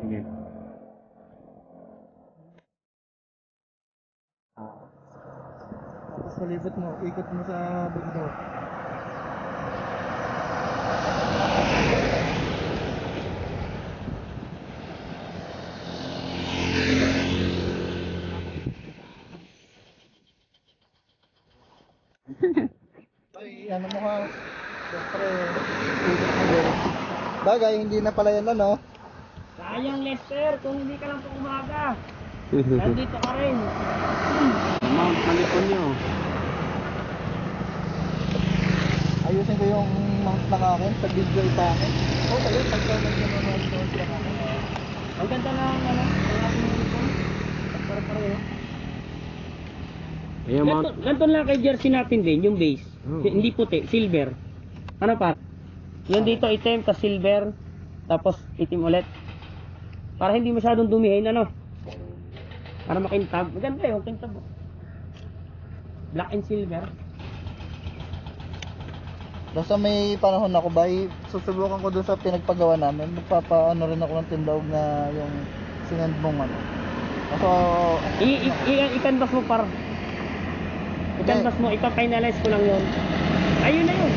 Sige. Tapos palibot mo, ikot mo sa bundok. Ay, ano mo ha? Siyempre, ikot mo din. Bagay, hindi na pala yan ano. Sayang Lester, kung hindi ka lang po umaga. Nandito ka rin. Mount California. Ayusin ko yung mount ng akin sa video ipangit. Oo, kayo, pagkaman nyo naman yung mount ng akin. Ang ganda ng ano, ang ating dito. Pare-pareho. Ayan, Mount. Ganto lang kay jersey natin din, yung base. Oh. Hindi puti, silver. Ano pa? Yung dito itim, tas silver, tapos itim ulit. Para hindi masyadong dumihin, ano? Para makintab. Maganda yung kintab. Black and silver. Basta may panahon ako ba, susubukan ko doon sa pinagpagawa namin. Magpapaano rin ako ng tindaog na yung sinend mong ano. So, I-canvas mo par. I-canvas mo, ipa-finalize ko lang yun. Ayun na yun.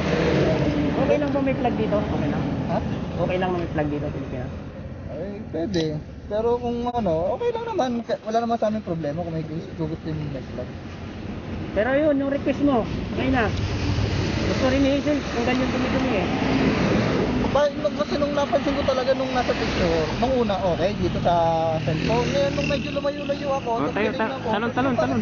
Okay lang ba may plug dito? Okay lang. ha? Okay lang na may plug dito, Pilipinas. Ay, pwede. Pero kung ano, okay lang naman. Wala naman sa amin problema kung may gusto yung next vlog. Pero yun, yung request mo, okay na. Gusto rin ni Hazel, kung ganyan dumi-dumi eh. Kasi nung napansin ko talaga nung nasa picture, nung una okay dito sa cellphone. Ngayon nung medyo lumayo-layo ako, Oh, tayo, tinignan ko, talon.